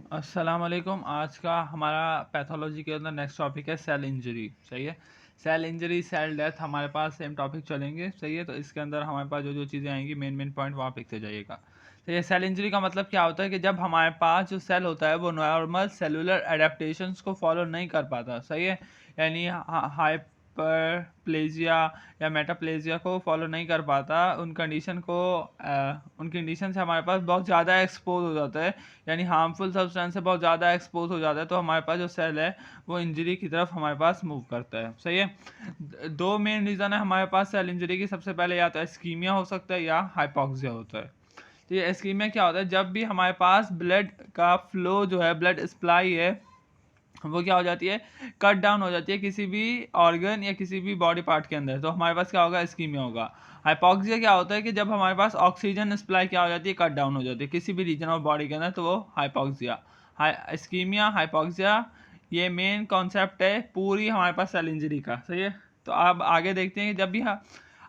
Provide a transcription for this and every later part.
अस्सलाम वालेकुम। आज का हमारा पैथोलॉजी के अंदर नेक्स्ट टॉपिक है सेल इंजरी। सही है, सेल इंजरी, सेल डेथ, हमारे पास सेम टॉपिक चलेंगे। सही है, तो इसके अंदर हमारे पास जो जो चीज़ें आएंगी मेन पॉइंट वहाँ लिखते जाइएगा। तो ये सेल इंजरी का मतलब क्या होता है कि जब हमारे पास जो सेल होता है वो नॉर्मल सेलुलर एडेप्टेशंस को फॉलो नहीं कर पाता। सही है, यानी हाइपरप्लेजिया या मेटाप्लेजिया को फॉलो नहीं कर पाता, उन कंडीशन से हमारे पास बहुत ज़्यादा एक्सपोज हो जाता है, यानी हार्मफुल सब्सटेंस से बहुत ज़्यादा एक्सपोज हो जाता है, तो हमारे पास जो सेल है वो इंजरी की तरफ हमारे पास मूव करता है। सही है, दो मेन रीज़न है हमारे पास सेल इंजरी की। सबसे पहले या तो एस्कीमिया हो सकता है या हाइपोक्सिया होता है। तो ये एस्कीमिया क्या होता है, जब भी हमारे पास ब्लड का फ्लो जो है, ब्लड सप्लाई है, वो क्या हो जाती है, कट डाउन हो जाती है किसी भी ऑर्गन या किसी भी बॉडी पार्ट के अंदर, तो हमारे पास क्या होगा, इस्कीमिया होगा। हाइपोक्सिया क्या होता है कि जब हमारे पास ऑक्सीजन सप्लाई क्या हो जाती है, कट डाउन हो जाती है किसी भी रीजन ऑफ बॉडी के अंदर, तो वो हाइपोक्सिया। इस्कीमिया, हाइपोक्सिया, ये मेन कॉन्सेप्ट है पूरी हमारे पास सेल इंजरी का। सही है, तो अब आगे देखते हैं कि जब भी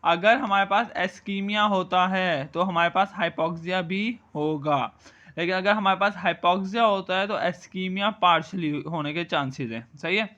अगर हमारे पास एस्कीमिया होता है तो हमारे पास हाइपोक्सिया भी होगा, लेकिन अगर हमारे पास हाइपोक्सिया होता है तो एस्कीमिया पार्शली होने के चांसेस हैं। सही है,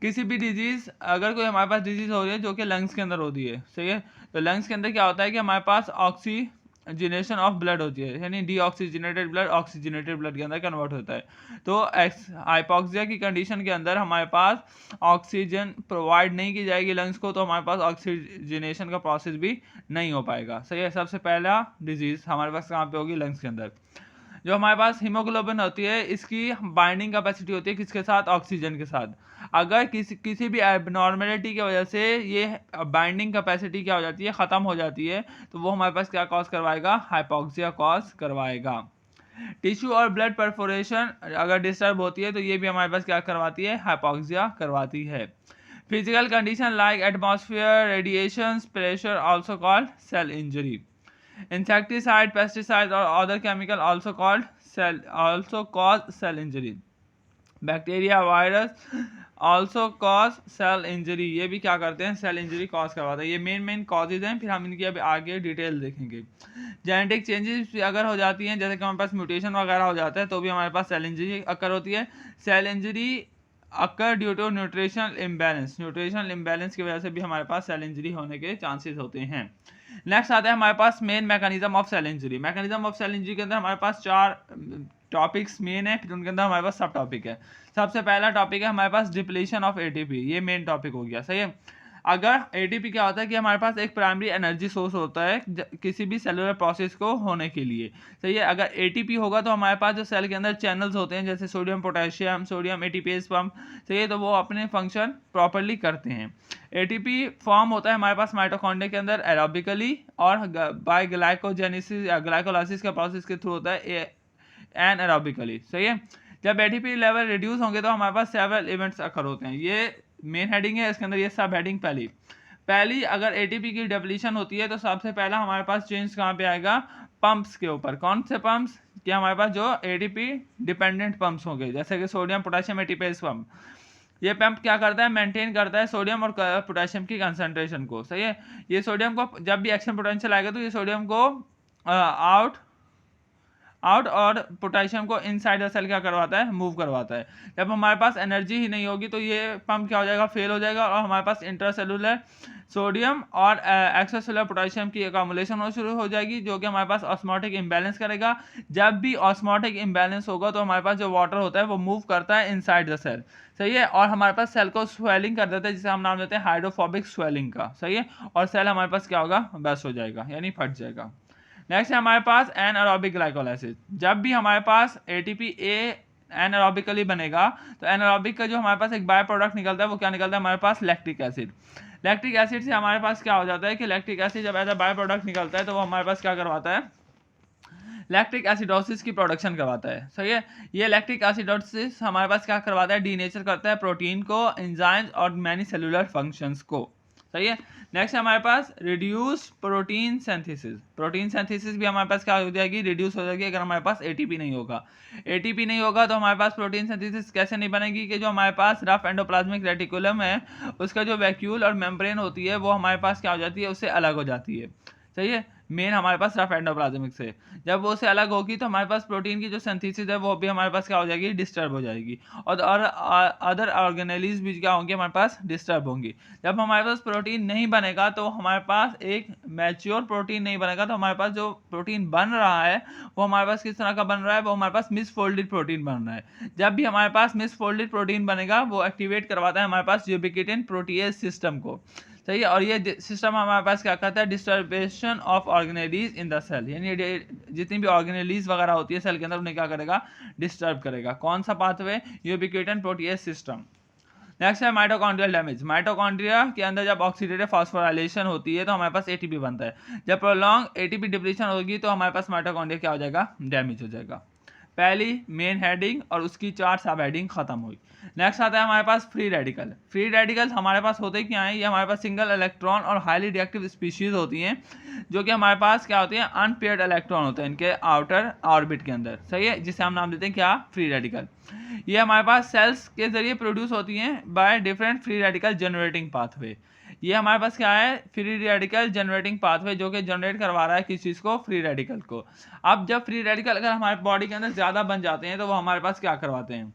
किसी भी डिजीज़, अगर कोई हमारे पास डिजीज़ हो रही है जो कि लंग्स के अंदर होती है, सही है, तो लंग्स के अंदर क्या होता है कि हमारे पास ऑक्सीजनेशन ऑफ ब्लड होती है, यानी डीऑक्सीजनेटेड ब्लड ऑक्सीजनेटेड ब्लड के अंदर कन्वर्ट होता है। तो हाइपोक्सिया की कंडीशन के अंदर हमारे पास ऑक्सीजन प्रोवाइड नहीं की जाएगी लंग्स को, तो हमारे पास ऑक्सीजनेशन का प्रोसेस भी नहीं हो पाएगा। सही है, सबसे पहला डिजीज़ हमारे पास कहाँ पे होगी, लंग्स के अंदर। जो हमारे पास हीमोग्लोबिन होती है, इसकी बाइंडिंग कैपेसिटी होती है किसके साथ, ऑक्सीजन के साथ। अगर किसी भी एबनॉर्मेलिटी की वजह से ये बाइंडिंग कैपेसिटी क्या हो जाती है, ख़त्म हो जाती है, तो वो हमारे पास क्या कॉज करवाएगा, हाइपोक्सिया कॉज करवाएगा। टिश्यू और ब्लड परफोरेशन अगर डिस्टर्ब होती है तो ये भी हमारे पास क्या करवाती है, हाइपोक्सिया करवाती है। Physical condition like atmosphere, radiation, pressure also called cell injury. Insecticide, pesticides, or other chemical also cause cell injury. Bacteria, virus also cause cell injury. ये भी क्या करते हैं, सेल इंजरी कॉज करवाते हैं। ये मेन कॉजेज हैं, फिर हम इनकी अभी आगे डिटेल देखेंगे। जेनेटिक चेंजेस अगर हो जाती हैं, जैसे कि हमारे पास म्यूटेशन वगैरह हो जाता है, तो भी हमारे पास सेल इंजरी अकर होती है। Cell injury occur due to nutritional imbalance की वजह से भी हमारे पास सेल इंजरी होने के चांसेस होते हैं। नेक्स्ट आता है हमारे पास main mechanism of cell injury. Mechanism of cell injury के अंदर हमारे पास 4 टॉपिक्स मेन है, फिर उनके अंदर हमारे पास सब टॉपिक है। सबसे पहला टॉपिक है हमारे पास डिप्लीशन ऑफ एटीपी, ये मेन टॉपिक हो गया। सही है, अगर एटीपी क्या होता है कि हमारे पास एक प्राइमरी एनर्जी सोर्स होता है किसी भी सेलुलर प्रोसेस को होने के लिए। सही है, अगर एटीपी होगा तो हमारे पास जो सेल के अंदर चैनल्स होते हैं, जैसे sodium potassium, sodium ATPase pump, सही है, तो वो अपने फंक्शन प्रॉपरली करते हैं। एटीपी फॉर्म होता है हमारे पास माइटोकॉन्ड्रिया के अंदर एरोबिकली और बाय ग्लाइकोजेनेसिस या ग्लाइकोलाइसिस के प्रोसेस के थ्रू होता है एनारोबिकली। सही है, जब एटीपी लेवल रिड्यूस होंगे तो हमारे पास सेवरल इवेंट्स अकर होते हैं। ये मेन हेडिंग है, इसके अंदर ये सब हेडिंग पहली अगर एटीपी की डिप्लीशन होती है तो सबसे पहला हमारे पास चेंज कहाँ पे आएगा, पंप्स के ऊपर। कौन से पंप्स, कि हमारे पास जो एटीपी डिपेंडेंट पंप्स होंगे, जैसे कि सोडियम पोटेशियम एटीपीएस पंप। ये पंप क्या करता है, मेंटेन करता है सोडियम और पोटेशियम की कंसंट्रेशन को। सही है, ये सोडियम को जब भी एक्शन पोटेंशियल आएगा तो ये सोडियम को आउट और पोटेशियम को इनसाइड द सेल क्या करवाता है, मूव करवाता है। जब हमारे पास एनर्जी ही नहीं होगी तो ये पंप क्या हो जाएगा, फेल हो जाएगा, और हमारे पास इंट्रासेलुलर सोडियम और एक्स्ट्रासेलुलर पोटेशियम की अकोमुलेशन होना शुरू हो जाएगी, जो कि हमारे पास ऑस्मोटिक इम्बैलेंस करेगा। जब भी ऑस्मोटिक इम्बैलेंस होगा तो हमारे पास जो वाटर होता है वो मूव करता है इनसाइड द सेल। सही है, और हमारे पास सेल को स्वेलिंग कर देता है, जिसे हम नाम देते हैं हाइड्रोफोबिक स्वेलिंग का। सही है, और सेल हमारे पास क्या होगा, बस्ट हो जाएगा, यानी फट जाएगा। नेक्स्ट है हमारे पास एनारोबिक ग्लाइकोलाइसिस। जब भी हमारे पास एटीपी एनारोबिकली बनेगा तो एनारोबिक का जो हमारे पास एक बाय प्रोडक्ट निकलता है वो क्या निकलता है, हमारे पास लैक्टिक एसिड। लैक्टिक एसिड से हमारे पास क्या हो जाता है कि लैक्टिक एसिड जब एज अ बाय प्रोडक्ट निकलता है तो वो हमारे पास क्या करवाता है, लैक्टिक एसिडोसिस की प्रोडक्शन करवाता है। सही है, ये लैक्टिक एसिडोसिस हमारे पास क्या करवाता है, डीनेचर करता है प्रोटीन को, एंजाइम्स और मैनी सेलुलर फंक्शंस को। सही है, नेक्स्ट हमारे पास reduce protein synthesis. Protein synthesis भी हमारे पास क्या हो जाएगी, रिड्यूस हो जाएगी अगर हमारे पास एटीपी नहीं होगा। एटीपी नहीं होगा तो हमारे पास प्रोटीन सिंथेसिस कैसे नहीं बनेगी, कि जो हमारे पास रफ एंडोप्लाज्मिक रेटिकुलम है उसका जो वैक्यूल और मेम्ब्रेन होती है वो हमारे पास क्या हो जाती है, उससे अलग हो जाती है। सही है, मेन हमारे पास रफ एंडोप्लाज्मिक से। जब वो से अलग होगी तो हमारे पास प्रोटीन की जो सिंथेसिस है वो भी हमारे पास क्या हो जाएगी, डिस्टर्ब हो जाएगी, और अदर ऑर्गेनेलिज भी क्या होंगे हमारे पास, डिस्टर्ब होंगी। जब हमारे पास प्रोटीन नहीं बनेगा तो हमारे पास एक मैच्योर प्रोटीन नहीं बनेगा, तो हमारे पास जो प्रोटीन बन रहा है वो हमारे पास किस तरह का बन रहा है, वो हमारे पास मिसफोल्डेड प्रोटीन बन रहा है। जब भी हमारे पास मिसफोल्डेड प्रोटीन बनेगा वो एक्टिवेट करवाता है हमारे पास यूबिक्विटिन प्रोटीएज सिस्टम को, सही है। और ये सिस्टम हमारे पास क्या करता है, disturbation of organelles in the cell, यानी जितनी भी ऑर्गेनेलीज वगैरह होती है सेल के अंदर उन्हें क्या करेगा, डिस्टर्ब करेगा। कौन सा पाथवे, यूबिक्विटिन प्रोटीएज सिस्टम। नेक्स्ट है माइटोकॉन्ड्रियल डैमेज। माइटोकॉन्ड्रिया के अंदर जब ऑक्सीडेटिव फॉस्फोराइलेशन होती है तो हमारे पास एटीपी बनता है। जब प्रोलॉन्ग एटीपी डिप्लीशन होगी तो हमारे पास माइटोकॉन्ड्रिया क्या हो जाएगा, डैमेज हो जाएगा। पहली मेन हेडिंग और उसकी 4 सब हेडिंग खत्म हुई। नेक्स्ट आता है हमारे पास फ्री रेडिकल। फ्री रेडिकल्स हमारे पास होते क्या हैं, ये हमारे पास सिंगल इलेक्ट्रॉन और हाईली रिएक्टिव स्पीशीज होती हैं, जो कि हमारे पास क्या होती हैं, अनपेयर्ड इलेक्ट्रॉन होते हैं इनके आउटर ऑर्बिट के अंदर, सही है, जिसे हम नाम देते हैं क्या, फ्री रेडिकल। ये हमारे पास सेल्स के जरिए प्रोड्यूस होती हैं by different free radical generating pathway. ये हमारे पास क्या है, फ्री रेडिकल जनरेटिंग पाथवे, जो कि जनरेट करवा रहा है किस चीज़ को, फ्री रेडिकल को। अब जब फ्री रेडिकल अगर हमारे बॉडी के अंदर ज़्यादा बन जाते हैं तो वो हमारे पास क्या करवाते हैं,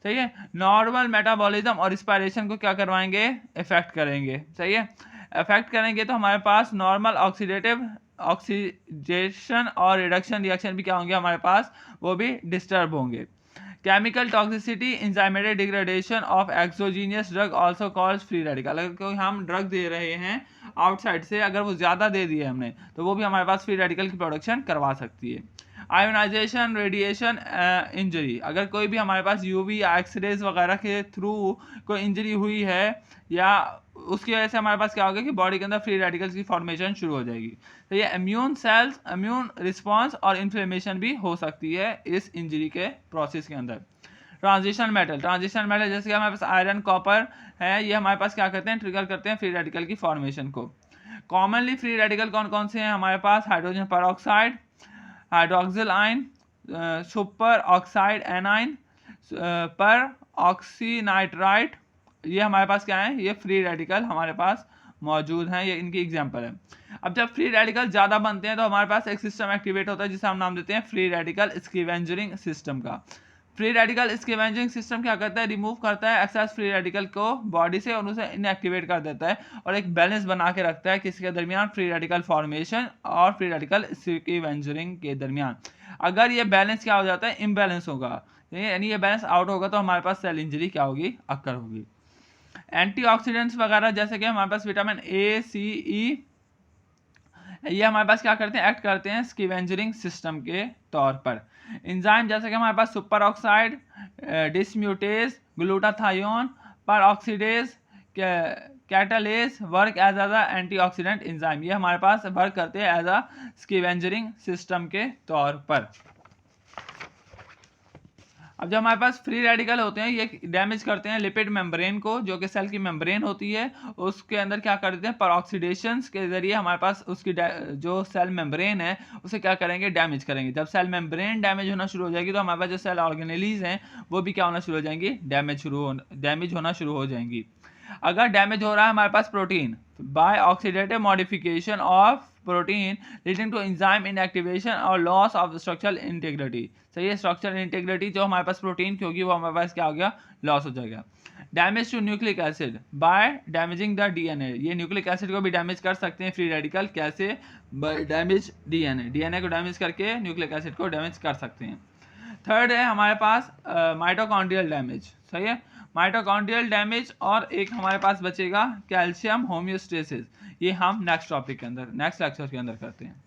सही है, नॉर्मल मेटाबॉलिज्म और रिस्पायरेशन को क्या करवाएंगे, इफेक्ट करेंगे, सही है। इफेक्ट करेंगे तो हमारे पास नॉर्मल ऑक्सीडेटिव ऑक्सीडेशन और रिडक्शन रिएक्शन भी क्या होंगे हमारे पास, वो भी डिस्टर्ब होंगे। Chemical toxicity, enzymatic degradation of exogenous drug also calls free radical. अगर कोई हम ड्रग दे रहे हैं आउटसाइड से, अगर वो ज़्यादा दे दिए हमने तो वो भी हमारे पास फ्री रेडिकल की प्रोडक्शन करवा सकती है। आयोनाइजेशन, रेडिएशन इंजरी, अगर कोई भी हमारे पास यूवी या एक्सरेज वगैरह के थ्रू कोई इंजरी हुई है या उसकी वजह से हमारे पास क्या होगा कि बॉडी के अंदर फ्री रेडिकल्स की फॉर्मेशन शुरू हो जाएगी। तो ये इम्यून सेल्स, इम्यून रिस्पांस और इन्फ्लेमेशन भी हो सकती है इस इंजरी के प्रोसेस के अंदर। ट्रांजिशन मेटल, ट्रांजिशन मेटल जैसे कि हमारे पास आयरन, कॉपर है, ये हमारे पास क्या करते हैं, ट्रिगर करते हैं फ्री रेडिकल की फॉर्मेशन को। कॉमनली फ्री रेडिकल कौन कौन से हैं हमारे पास, hydrogen peroxide, hydroxyl ion, super oxide anion, peroxynitrite, ये हमारे पास क्या है, ये फ्री रेडिकल हमारे पास मौजूद हैं, ये इनकी एग्जांपल है। अब जब फ्री रेडिकल ज़्यादा बनते हैं तो हमारे पास एक सिस्टम एक्टिवेट होता है जिसे हम नाम देते हैं फ्री रेडिकल स्कैवेंजरिंग सिस्टम का। फ्री रेडिकल स्कैवेंजरिंग सिस्टम क्या करता है, रिमूव करता है एक्सेस फ्री रेडिकल को बॉडी से और उसे इनएक्टिवेट कर देता है और एक बैलेंस बना के रखता है किसके दरमियान, फ्री रेडिकल फॉर्मेशन और फ्री रेडिकल स्कैवेंजरिंग के दरमियान। अगर ये बैलेंस क्या हो जाता है, इम्बैलेंस होगा, यानी ये बैलेंस आउट होगा तो हमारे पास सेल इंजरी क्या होगी, अक्कर होगी। एंटीऑक्सीडेंट्स वगैरह जैसे कि हमारे पास विटामिन ए, सी, ई, ये हमारे पास क्या करते हैं, एक्ट करते हैं स्कैवेंजरिंग सिस्टम के तौर पर। एंजाइम जैसे कि हमारे पास superoxide dismutase, glutathione, peroxidase, catalase work as a antioxidant enzyme, ये हमारे पास वर्क करते हैं एज अ स्कैवेंजरिंग सिस्टम के तौर पर। अब जब हमारे पास फ्री रेडिकल होते हैं ये डैमेज करते हैं लिपिड मेम्ब्रेन को, जो कि सेल की मेम्ब्रेन होती है, उसके अंदर क्या कर देते हैं, परऑक्सीडेशंस के जरिए हमारे पास उसकी जो सेल मेम्ब्रेन है उसे क्या करेंगे, डैमेज करेंगे। जब सेल मेम्ब्रेन डैमेज होना शुरू हो जाएगी तो हमारे पास जो सेल ऑर्गेनेलीज हैं वो भी क्या होना शुरू हो जाएंगी, डैमेज होना शुरू हो जाएंगी। अगर डैमेज हो रहा है हमारे पास protein by oxidative modification of protein leading to enzyme inactivation और लॉस ऑफ स्ट्रक्चरल इंटीग्रिटी, सही है, स्ट्रक्चरल इंटीग्रिटी जो हमारे पास प्रोटीन की होगी वो हमारे पास क्या हो गया, लॉस हो जाएगा। Damage to nucleic acid by damaging the DNA, ये न्यूक्लिक एसिड को भी डैमेज कर सकते हैं फ्री रेडिकल, कैसे, बाय डैमेज डीएनए को डैमेज करके न्यूक्लिक एसिड को डैमेज कर सकते हैं। थर्ड है हमारे पास माइटोकॉन्ड्रियल डैमेज, सही है, माइटोकॉन्ड्रियल डैमेज। और एक हमारे पास बचेगा कैल्शियम होम्योस्टेसिस, ये हम नेक्स्ट टॉपिक के अंदर, नेक्स्ट लेक्चर के अंदर करते हैं।